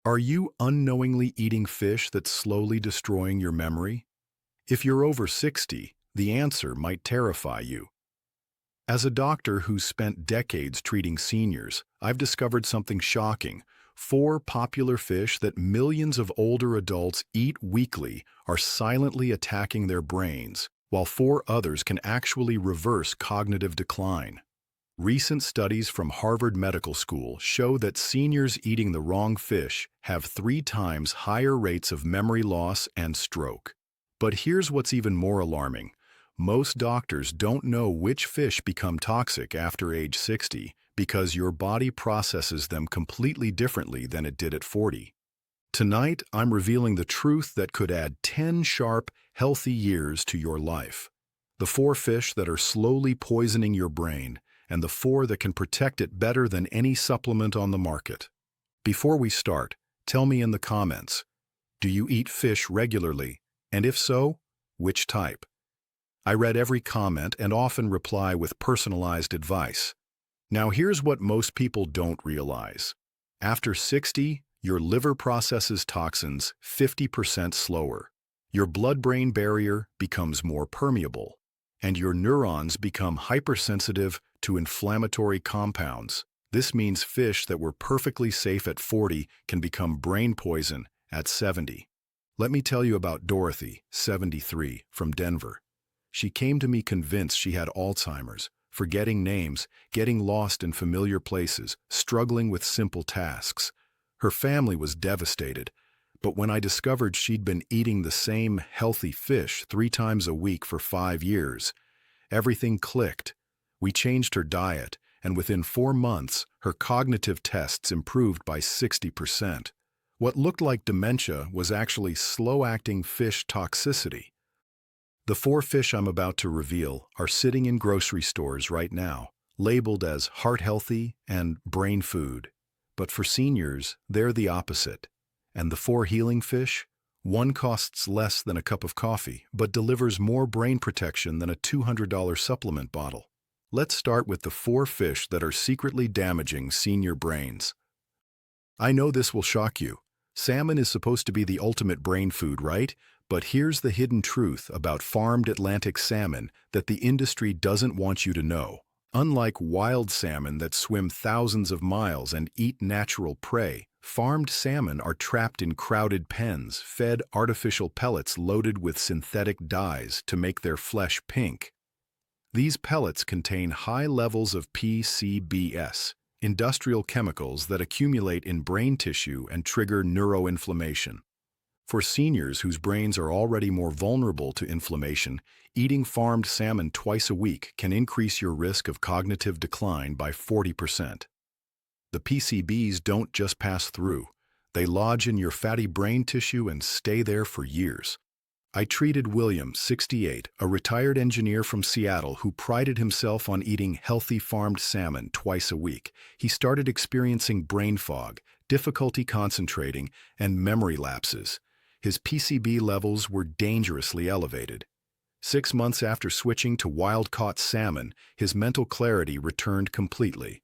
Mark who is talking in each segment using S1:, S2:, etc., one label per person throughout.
S1: Are you unknowingly eating fish that's slowly destroying your memory? If you're over 60, the answer might terrify you. As a doctor who's spent decades treating seniors, I've discovered something shocking. 4 popular fish that millions of older adults eat weekly are silently attacking their brains, while 4 others can actually reverse cognitive decline. Recent studies from Harvard Medical School show that seniors eating the wrong fish have 3 times higher rates of memory loss and stroke. But here's what's even more alarming. Most doctors don't know which fish become toxic after age 60 because your body processes them completely differently than it did at 40. Tonight, I'm revealing the truth that could add 10 sharp, healthy years to your life. The 4 fish that are slowly poisoning your brain, and the 4 that can protect it better than any supplement on the market. Before we start, tell me in the comments, do you eat fish regularly? And if so, which type? I read every comment and often reply with personalized advice. Now here's what most people don't realize. After 60, your liver processes toxins 50% slower. Your blood-brain barrier becomes more permeable, and your neurons become hypersensitive to inflammatory compounds. This means fish that were perfectly safe at 40 can become brain poison at 70. Let me tell you about Dorothy, 73, from Denver. She came to me convinced she had Alzheimer's, forgetting names, getting lost in familiar places, struggling with simple tasks. Her family was devastated, but when I discovered she'd been eating the same healthy fish 3 times a week for 5 years, everything clicked. We changed her diet, and within 4 months, her cognitive tests improved by 60%. What looked like dementia was actually slow-acting fish toxicity. The 4 fish I'm about to reveal are sitting in grocery stores right now, labeled as heart-healthy and brain food. But for seniors, they're the opposite. And the 4 healing fish? One costs less than a cup of coffee, but delivers more brain protection than a $200 supplement bottle. Let's start with the 4 fish that are secretly damaging senior brains. I know this will shock you. Salmon is supposed to be the ultimate brain food, right? But here's the hidden truth about farmed Atlantic salmon that the industry doesn't want you to know. Unlike wild salmon that swim thousands of miles and eat natural prey, farmed salmon are trapped in crowded pens, fed artificial pellets loaded with synthetic dyes to make their flesh pink. These pellets contain high levels of PCBs, industrial chemicals that accumulate in brain tissue and trigger neuroinflammation. For seniors whose brains are already more vulnerable to inflammation, eating farmed salmon twice a week can increase your risk of cognitive decline by 40%. The PCBs don't just pass through. They lodge in your fatty brain tissue and stay there for years. I treated William, 68, a retired engineer from Seattle who prided himself on eating healthy farmed salmon twice a week. He started experiencing brain fog, difficulty concentrating, and memory lapses. His PCB levels were dangerously elevated. 6 months after switching to wild-caught salmon, his mental clarity returned completely.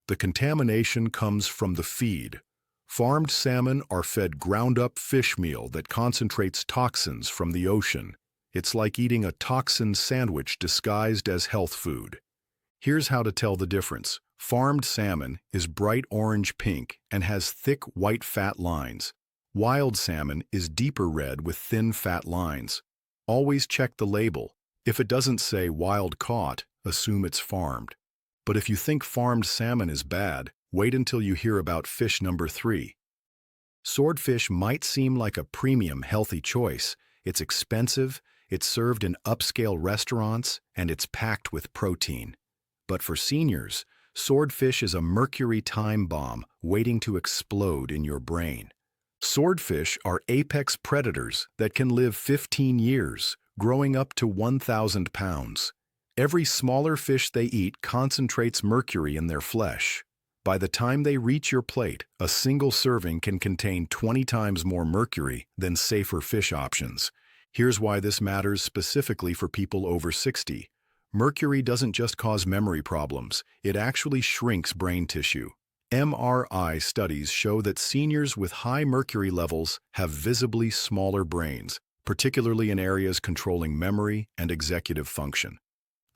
S1: The contamination comes from the feed. Farmed salmon are fed ground-up fish meal that concentrates toxins from the ocean. It's like eating a toxin sandwich disguised as health food. Here's how to tell the difference. Farmed salmon is bright orange-pink and has thick white fat lines. Wild salmon is deeper red with thin fat lines. Always check the label. If it doesn't say wild caught, assume it's farmed. But if you think farmed salmon is bad, wait until you hear about fish number 3. Swordfish might seem like a premium healthy choice. It's expensive, it's served in upscale restaurants, and it's packed with protein. But for seniors, swordfish is a mercury time bomb waiting to explode in your brain. Swordfish are apex predators that can live 15 years, growing up to 1,000 pounds. Every smaller fish they eat concentrates mercury in their flesh. By the time they reach your plate, a single serving can contain 20 times more mercury than safer fish options. Here's why this matters specifically for people over 60. Mercury doesn't just cause memory problems, it actually shrinks brain tissue. MRI studies show that seniors with high mercury levels have visibly smaller brains, particularly in areas controlling memory and executive function.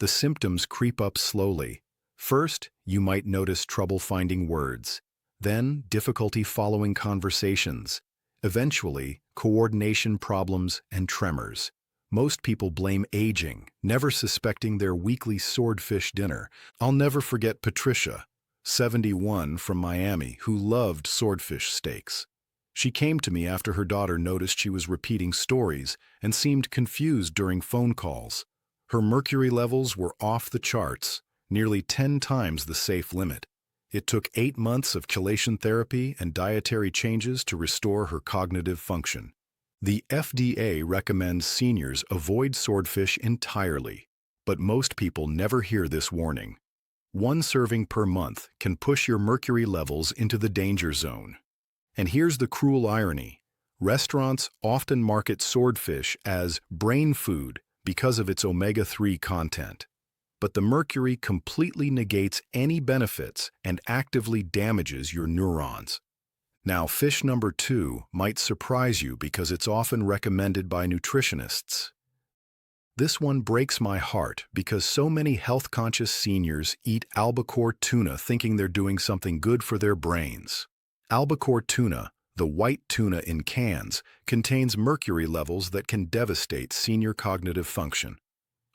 S1: The symptoms creep up slowly. First, you might notice trouble finding words, then difficulty following conversations, eventually coordination problems and tremors. Most people blame aging, never suspecting their weekly swordfish dinner. I'll never forget Patricia, 71, from Miami, who loved swordfish steaks. She came to me after her daughter noticed she was repeating stories and seemed confused during phone calls. Her mercury levels were off the charts, nearly 10 times the safe limit. It took 8 months of chelation therapy and dietary changes to restore her cognitive function. The FDA recommends seniors avoid swordfish entirely, but most people never hear this warning. 1 serving per month can push your mercury levels into the danger zone. And here's the cruel irony. Restaurants often market swordfish as brain food because of its omega-3 content. But the mercury completely negates any benefits and actively damages your neurons. Now, fish number 2 might surprise you because it's often recommended by nutritionists. This one breaks my heart because so many health-conscious seniors eat albacore tuna thinking they're doing something good for their brains. Albacore tuna, the white tuna in cans, contains mercury levels that can devastate senior cognitive function.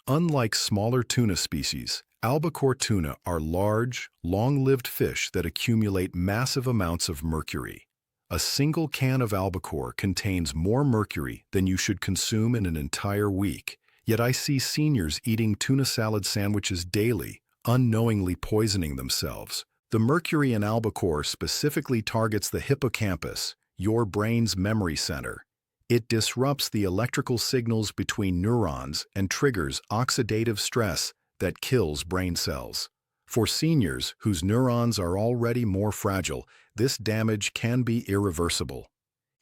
S1: Unlike smaller tuna species, albacore tuna are large, long-lived fish that accumulate massive amounts of mercury. A single can of albacore contains more mercury than you should consume in an entire week. Yet I see seniors eating tuna salad sandwiches daily, unknowingly poisoning themselves. The mercury in albacore specifically targets the hippocampus, your brain's memory center. It disrupts the electrical signals between neurons and triggers oxidative stress that kills brain cells. For seniors whose neurons are already more fragile, this damage can be irreversible.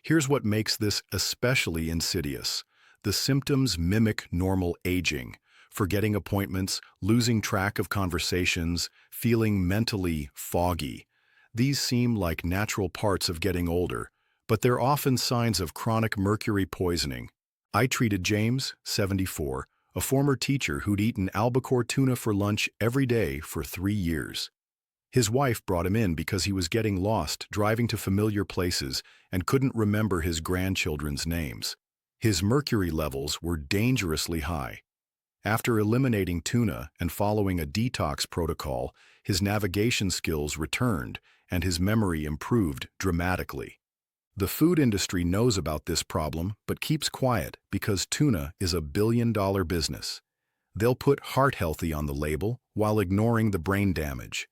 S1: Here's what makes this especially insidious. The symptoms mimic normal aging: forgetting appointments, losing track of conversations, feeling mentally foggy. These seem like natural parts of getting older, but they're often signs of chronic mercury poisoning. I treated James, 74, a former teacher who'd eaten albacore tuna for lunch every day for 3 years. His wife brought him in because he was getting lost driving to familiar places and couldn't remember his grandchildren's names. His mercury levels were dangerously high. After eliminating tuna and following a detox protocol, his navigation skills returned and his memory improved dramatically. The food industry knows about this problem but keeps quiet because tuna is a billion-dollar business. They'll put heart healthy on the label while ignoring the brain damage.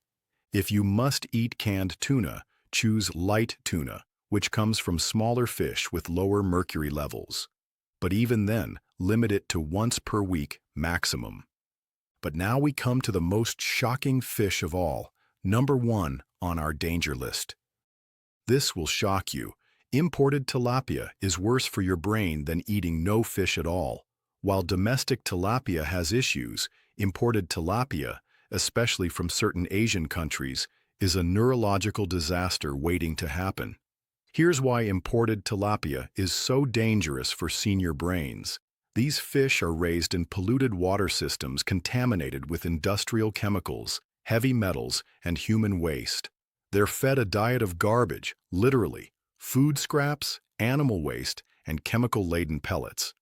S1: If you must eat canned tuna, choose light tuna, which comes from smaller fish with lower mercury levels. But even then, limit it to once per week maximum. But now we come to the most shocking fish of all, number 1 on our danger list. This will shock you. Imported tilapia is worse for your brain than eating no fish at all. While domestic tilapia has issues, imported tilapia, especially from certain Asian countries, is a neurological disaster waiting to happen. Here's why imported tilapia is so dangerous for senior brains. These fish are raised in polluted water systems contaminated with industrial chemicals, heavy metals, and human waste. They're fed a diet of garbage, literally, food scraps, animal waste, and chemical-laden pellets.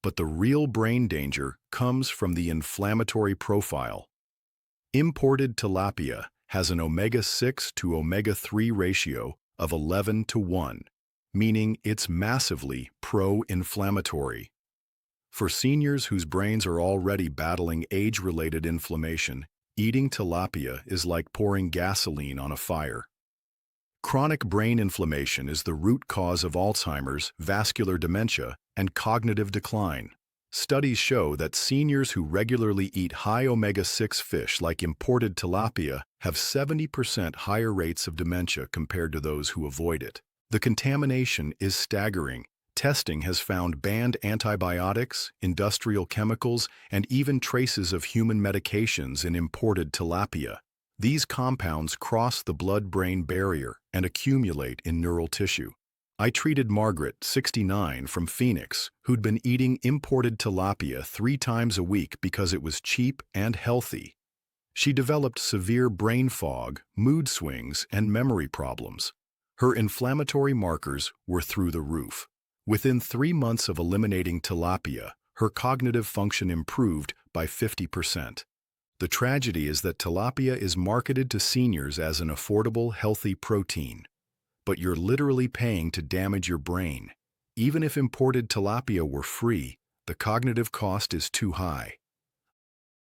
S1: But the real brain danger comes from the inflammatory profile. Imported tilapia has an omega-6 to omega-3 ratio of 11:1, meaning it's massively pro-inflammatory. For seniors whose brains are already battling age-related inflammation, eating tilapia is like pouring gasoline on a fire. Chronic brain inflammation is the root cause of Alzheimer's, vascular dementia, and cognitive decline. Studies show that seniors who regularly eat high omega-6 fish like imported tilapia have 70% higher rates of dementia compared to those who avoid it. The contamination is staggering. Testing has found banned antibiotics, industrial chemicals, and even traces of human medications in imported tilapia. These compounds cross the blood-brain barrier and accumulate in neural tissue. I treated Margaret, 69, from Phoenix, who'd been eating imported tilapia 3 times a week because it was cheap and healthy. She developed severe brain fog, mood swings, and memory problems. Her inflammatory markers were through the roof. Within 3 months of eliminating tilapia, her cognitive function improved by 50%. The tragedy is that tilapia is marketed to seniors as an affordable, healthy protein. But you're literally paying to damage your brain. Even if imported tilapia were free, the cognitive cost is too high.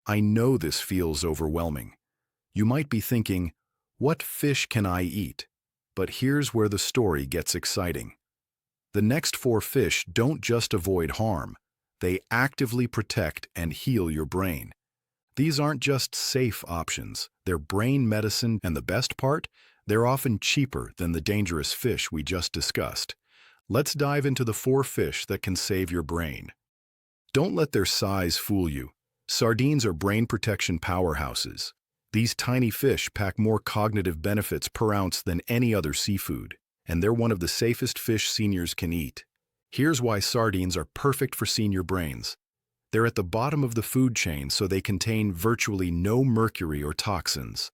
S1: I know this feels overwhelming. You might be thinking, what fish can I eat? But here's where the story gets exciting. The next 4 fish don't just avoid harm. They actively protect and heal your brain. These aren't just safe options. They're brain medicine, and the best part? They're often cheaper than the dangerous fish we just discussed. Let's dive into the 4 fish that can save your brain. Don't let their size fool you. Sardines are brain protection powerhouses. These tiny fish pack more cognitive benefits per ounce than any other seafood, and they're one of the safest fish seniors can eat. Here's why sardines are perfect for senior brains. They're at the bottom of the food chain, so they contain virtually no mercury or toxins.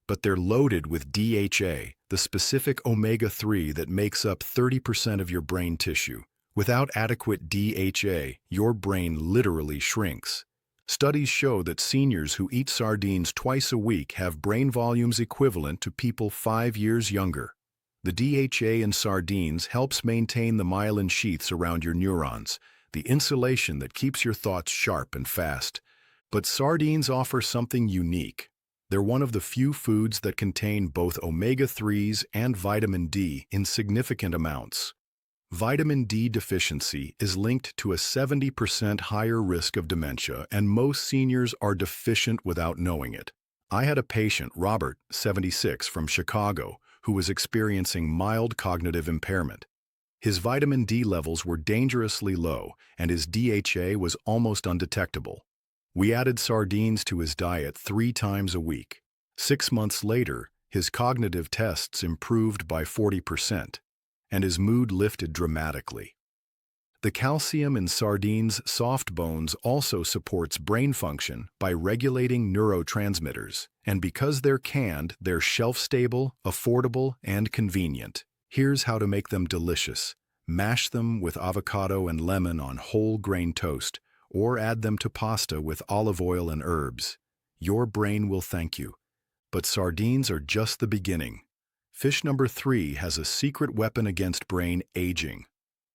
S1: But they're loaded with DHA, the specific omega-3 that makes up 30% of your brain tissue. Without adequate DHA, your brain literally shrinks. Studies show that seniors who eat sardines twice a week have brain volumes equivalent to people 5 years younger. The DHA in sardines helps maintain the myelin sheaths around your neurons, the insulation that keeps your thoughts sharp and fast. But sardines offer something unique. They're one of the few foods that contain both omega-3s and vitamin D in significant amounts. Vitamin D deficiency is linked to a 70% higher risk of dementia, and most seniors are deficient without knowing it. I had a patient, Robert, 76, from Chicago, who was experiencing mild cognitive impairment. His vitamin D levels were dangerously low, and his DHA was almost undetectable. We added sardines to his diet 3 times a week. 6 months later, his cognitive tests improved by 40%, and his mood lifted dramatically. The calcium in sardines' soft bones also supports brain function by regulating neurotransmitters, and because they're canned, they're shelf-stable, affordable, and convenient. Here's how to make them delicious. Mash them with avocado and lemon on whole grain toast, or add them to pasta with olive oil and herbs. Your brain will thank you. But sardines are just the beginning. Fish number 3 has a secret weapon against brain aging.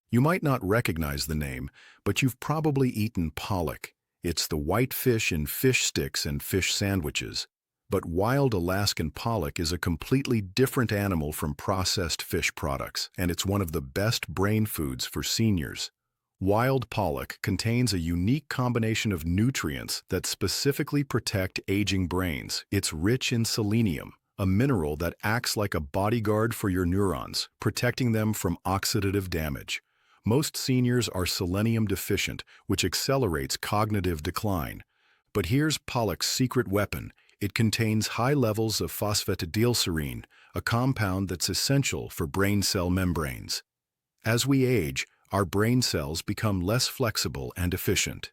S1: You might not recognize the name, but you've probably eaten pollock. It's the white fish in fish sticks and fish sandwiches. But wild Alaskan pollock is a completely different animal from processed fish products, and it's one of the best brain foods for seniors. Wild pollock contains a unique combination of nutrients that specifically protect aging brains. It's rich in selenium, a mineral that acts like a bodyguard for your neurons, protecting them from oxidative damage. Most seniors are selenium deficient, which accelerates cognitive decline. But here's pollock's secret weapon. It contains high levels of phosphatidylserine, a compound that's essential for brain cell membranes. As we age, our brain cells become less flexible and efficient.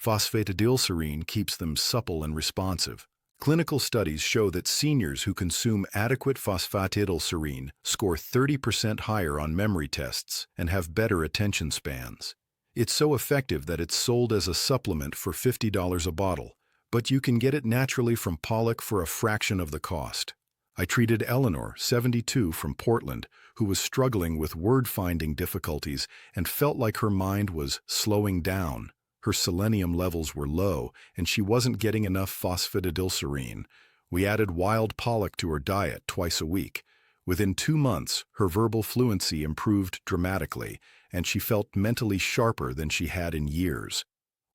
S1: Phosphatidylserine keeps them supple and responsive. Clinical studies show that seniors who consume adequate phosphatidylserine score 30% higher on memory tests and have better attention spans. It's so effective that it's sold as a supplement for $50 a bottle, but you can get it naturally from pollock for a fraction of the cost. I treated Eleanor, 72, from Portland, who was struggling with word-finding difficulties and felt like her mind was slowing down. Her selenium levels were low, and she wasn't getting enough phosphatidylserine. We added wild pollock to her diet twice a week. Within 2 months, her verbal fluency improved dramatically, and she felt mentally sharper than she had in years.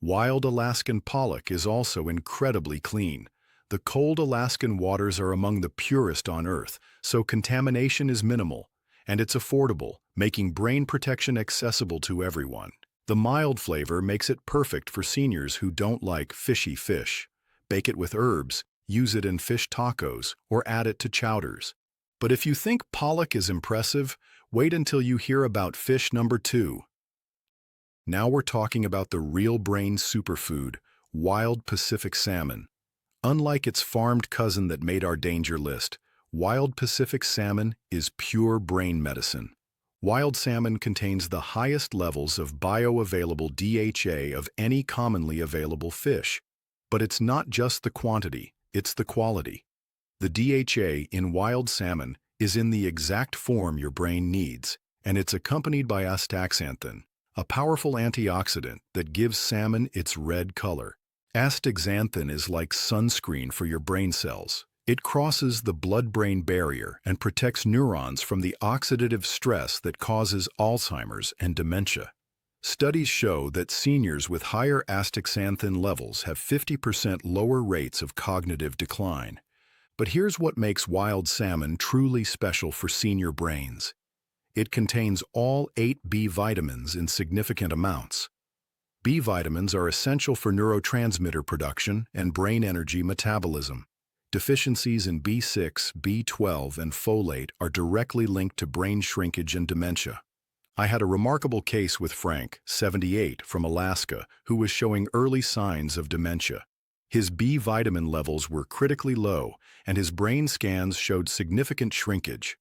S1: Wild Alaskan pollock is also incredibly clean. The cold Alaskan waters are among the purest on Earth, so contamination is minimal, and it's affordable, making brain protection accessible to everyone. The mild flavor makes it perfect for seniors who don't like fishy fish. Bake it with herbs, use it in fish tacos, or add it to chowders. But if you think pollock is impressive, wait until you hear about fish number 2. Now we're talking about the real brain superfood, wild Pacific salmon. Unlike its farmed cousin that made our danger list, wild Pacific salmon is pure brain medicine. Wild salmon contains the highest levels of bioavailable DHA of any commonly available fish. But it's not just the quantity, it's the quality. The DHA in wild salmon is in the exact form your brain needs, and it's accompanied by Astaxanthin, a powerful antioxidant that gives salmon its red color. Astaxanthin is like sunscreen for your brain cells. It crosses the blood-brain barrier and protects neurons from the oxidative stress that causes Alzheimer's and dementia. Studies show that seniors with higher astaxanthin levels have 50% lower rates of cognitive decline. But here's what makes wild salmon truly special for senior brains. It contains all 8 B vitamins in significant amounts. B vitamins are essential for neurotransmitter production and brain energy metabolism. Deficiencies in B6, B12, and folate are directly linked to brain shrinkage and dementia. I had a remarkable case with Frank, 78, from Alaska, who was showing early signs of dementia. His B vitamin levels were critically low, and his brain scans showed significant shrinkage.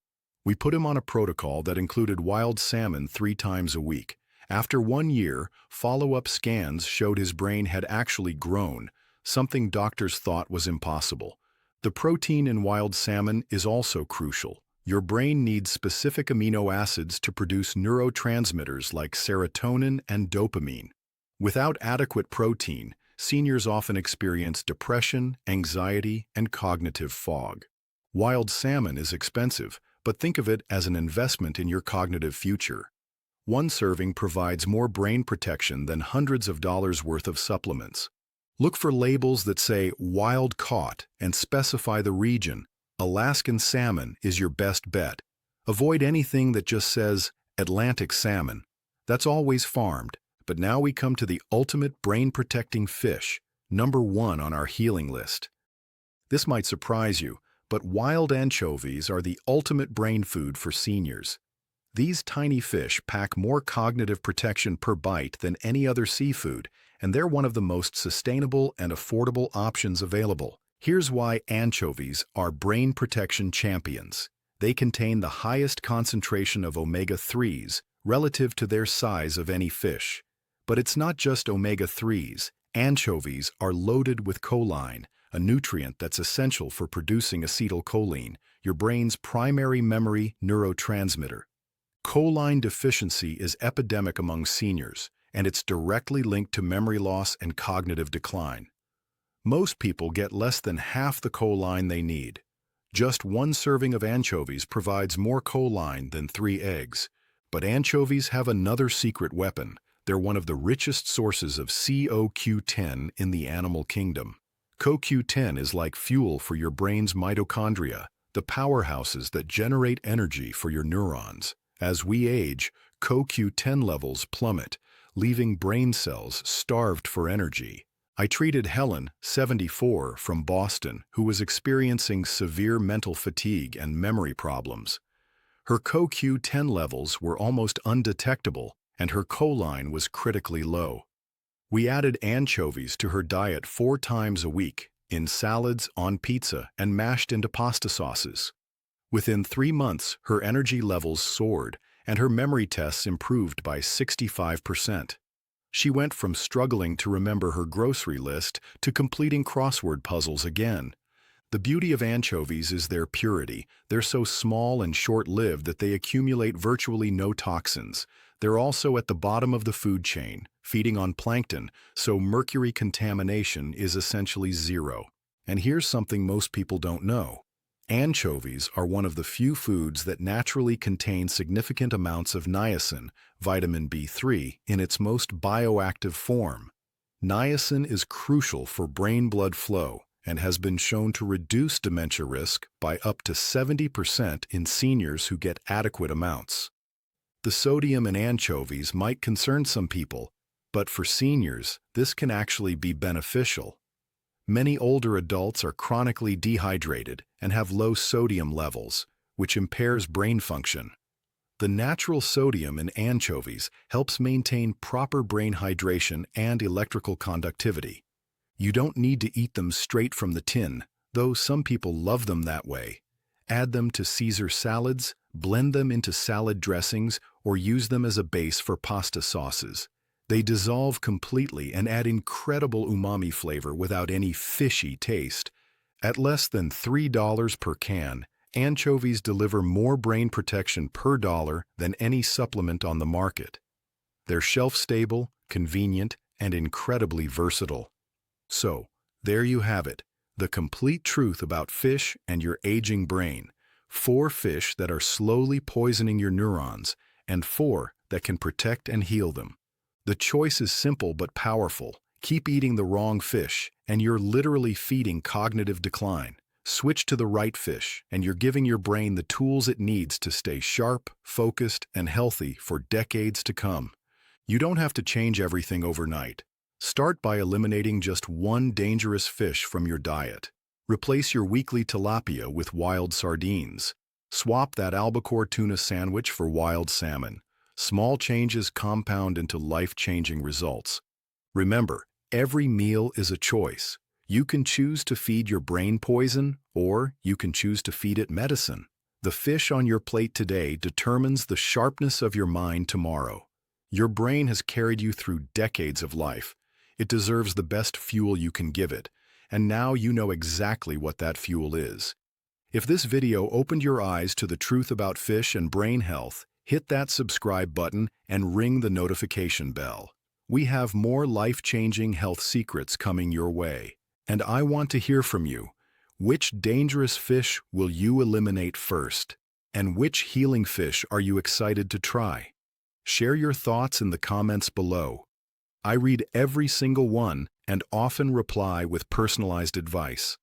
S1: We put him on a protocol that included wild salmon 3 times a week. After 1 year, follow-up scans showed his brain had actually grown, something doctors thought was impossible. The protein in wild salmon is also crucial. Your brain needs specific amino acids to produce neurotransmitters like serotonin and dopamine. Without adequate protein, seniors often experience depression, anxiety, and cognitive fog. Wild salmon is expensive, but think of it as an investment in your cognitive future. 1 serving provides more brain protection than hundreds of dollars worth of supplements. Look for labels that say wild caught and specify the region. Alaskan salmon is your best bet. Avoid anything that just says Atlantic salmon. That's always farmed. But now we come to the ultimate brain-protecting fish, number 1 on our healing list. This might surprise you, but wild anchovies are the ultimate brain food for seniors. These tiny fish pack more cognitive protection per bite than any other seafood, and they're one of the most sustainable and affordable options available. Here's why anchovies are brain protection champions. They contain the highest concentration of omega-3s relative to their size of any fish. But it's not just omega-3s. Anchovies are loaded with choline, a nutrient that's essential for producing acetylcholine, your brain's primary memory neurotransmitter. Choline deficiency is epidemic among seniors, and it's directly linked to memory loss and cognitive decline. Most people get less than half the choline they need. Just 1 serving of anchovies provides more choline than 3 eggs. But anchovies have another secret weapon. They're one of the richest sources of CoQ10 in the animal kingdom. CoQ10 is like fuel for your brain's mitochondria, the powerhouses that generate energy for your neurons. As we age, CoQ10 levels plummet, leaving brain cells starved for energy. I treated Helen, 74, from Boston, who was experiencing severe mental fatigue and memory problems. Her CoQ10 levels were almost undetectable, and her choline was critically low. We added anchovies to her diet 4 times a week, in salads, on pizza, and mashed into pasta sauces. Within 3 months, her energy levels soared, and her memory tests improved by 65%. She went from struggling to remember her grocery list to completing crossword puzzles again. The beauty of anchovies is their purity. They're so small and short-lived that they accumulate virtually no toxins. They're also at the bottom of the food chain, feeding on plankton, so mercury contamination is essentially 0. And here's something most people don't know. Anchovies are one of the few foods that naturally contain significant amounts of niacin, vitamin B3, in its most bioactive form. Niacin is crucial for brain blood flow and has been shown to reduce dementia risk by up to 70% in seniors who get adequate amounts. The sodium in anchovies might concern some people, but for seniors, this can actually be beneficial. Many older adults are chronically dehydrated and have low sodium levels, which impairs brain function. The natural sodium in anchovies helps maintain proper brain hydration and electrical conductivity. You don't need to eat them straight from the tin, though some people love them that way. Add them to Caesar salads, blend them into salad dressings, or use them as a base for pasta sauces. They dissolve completely and add incredible umami flavor without any fishy taste. At less than $3 per can, anchovies deliver more brain protection per dollar than any supplement on the market. They're shelf-stable, convenient, and incredibly versatile. So, there you have it, the complete truth about fish and your aging brain. 4 fish that are slowly poisoning your neurons, and 4 that can protect and heal them. The choice is simple but powerful. Keep eating the wrong fish, and you're literally feeding cognitive decline. Switch to the right fish, and you're giving your brain the tools it needs to stay sharp, focused, and healthy for decades to come. You don't have to change everything overnight. Start by eliminating just one dangerous fish from your diet. Replace your weekly tilapia with wild sardines. Swap that albacore tuna sandwich for wild salmon. Small changes compound into life-changing results. Remember, every meal is a choice. You can choose to feed your brain poison, or you can choose to feed it medicine. The fish on your plate today determines the sharpness of your mind tomorrow. Your brain has carried you through decades of life. It deserves the best fuel you can give it, and now you know exactly what that fuel is. If this video opened your eyes to the truth about fish and brain health, hit that subscribe button and ring the notification bell. We have more life-changing health secrets coming your way. And I want to hear from you. Which dangerous fish will you eliminate first? And which healing fish are you excited to try? Share your thoughts in the comments below. I read every single one and often reply with personalized advice.